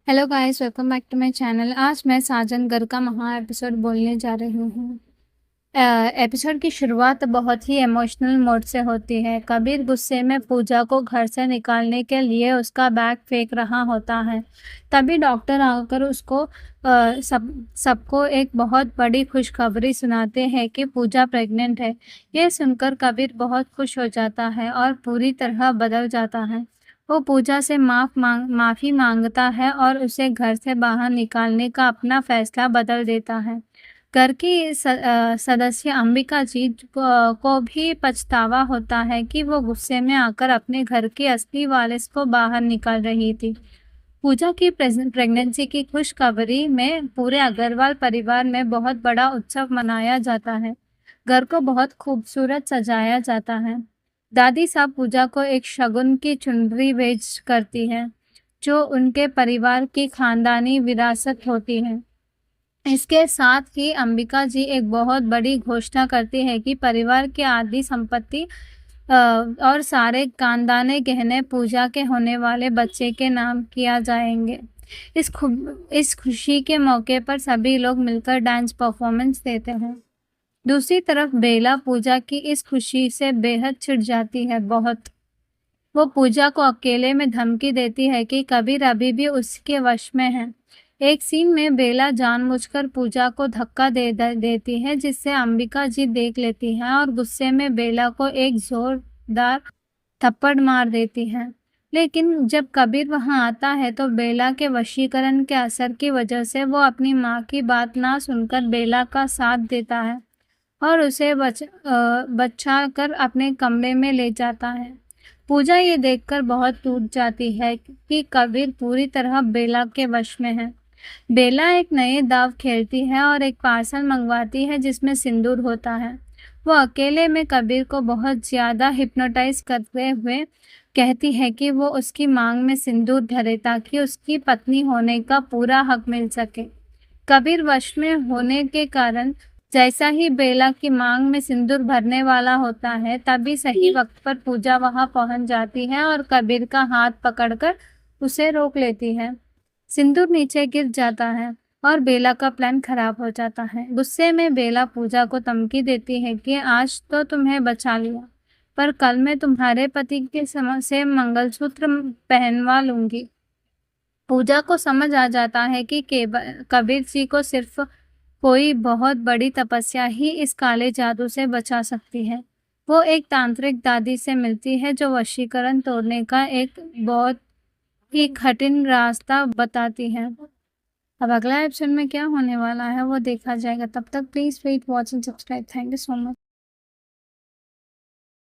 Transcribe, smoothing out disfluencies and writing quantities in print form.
Hello guys, welcome back to my channel. आज मैं साजन घर का महा एपिसोड बोलने जा रही हूँ। एपिसोड की शुरुआत बहुत ही इमोशनल मोड से होती है। कबीर गुस्से में पूजा को घर से निकालने के लिए उसका बैग फेंक रहा होता है। तभी डॉक्टर आकर उसको सबको एक बहुत बड़ी खुशखबरी सुनाते हैं कि पूजा प्रेग्नेंट है। ये सुनकर कबीर बहुत खुश हो जाता है और पूरी तरह बदल जाता है। वो पूजा से माफ़ी मांगता है और उसे घर से बाहर निकालने का अपना फैसला बदल देता है। घर की सदस्य अंबिका जी को भी पछतावा होता है कि वो गुस्से में आकर अपने घर के असली वारिस को बाहर निकाल रही थी। पूजा की प्रेगनेंसी की खुशखबरी में पूरे अग्रवाल परिवार में बहुत बड़ा उत्सव मनाया जाता है। घर को बहुत खूबसूरत सजाया जाता है। दादी साहब पूजा को एक शगुन की चुनरी भेंट करती है, जो उनके परिवार की खानदानी विरासत होती है। इसके साथ ही अंबिका जी एक बहुत बड़ी घोषणा करती है कि परिवार की आधी संपत्ति और सारे खानदानी गहने पूजा के होने वाले बच्चे के नाम किया जाएंगे। इस खुशी के मौके पर सभी लोग मिलकर डांस परफॉर्मेंस देते हैं। दूसरी तरफ बेला पूजा की इस खुशी से बेहद चिढ़ जाती है बहुत। वो पूजा को अकेले में धमकी देती है कि कबीर अभी भी उसके वश में है। एक सीन में बेला जानबूझकर पूजा को धक्का देती है, जिससे अंबिका जी देख लेती हैं और गुस्से में बेला को एक जोरदार थप्पड़ मार देती है। लेकिन जब कबीर वहां आता है तो बेला के वशीकरण के असर की वजह से वो अपनी माँ की बात ना सुनकर बेला का साथ देता है और उसे बचा कर अपने कमरे में ले जाता है। पूजा ये देखकर बहुत टूट जाती है कि कबीर पूरी तरह बेला के वश में है। बेला एक नए दाव खेलती है और एक पार्सल मंगवाती है जिसमें सिंदूर होता है। वो अकेले में कबीर को बहुत ज़्यादा हिप्नोटाइज करते हुए कहती है कि वो उसकी मांग में सिंदूर धरे ताकि उसकी पत्नी होने का पूरा हक मिल सके। कबीर वश में होने के कारण जैसा ही बेला की मांग में सिंदूर भरने वाला होता है, तभी सही वक्त पर पूजा वहां पहुंच जाती है और कबीर का हाथ पकड़कर उसे रोक लेती है। सिंदूर नीचे गिर जाता है और बेला का प्लान खराब हो जाता है। गुस्से में बेला पूजा को धमकी देती है कि आज तो तुम्हें बचा लिया, पर कल मैं तुम्हारे पति के से मंगलसूत्र पहनवा लूंगी। पूजा को समझ आ जाता है कि कबीर जी को सिर्फ कोई बहुत बड़ी तपस्या ही इस काले जादू से बचा सकती है। वो एक तांत्रिक दादी से मिलती है जो वशीकरण तोड़ने का एक बहुत ही कठिन रास्ता बताती है। अब अगला एपिसोड में क्या होने वाला है वो देखा जाएगा। तब तक please wait, watch and subscribe. Thank you so much.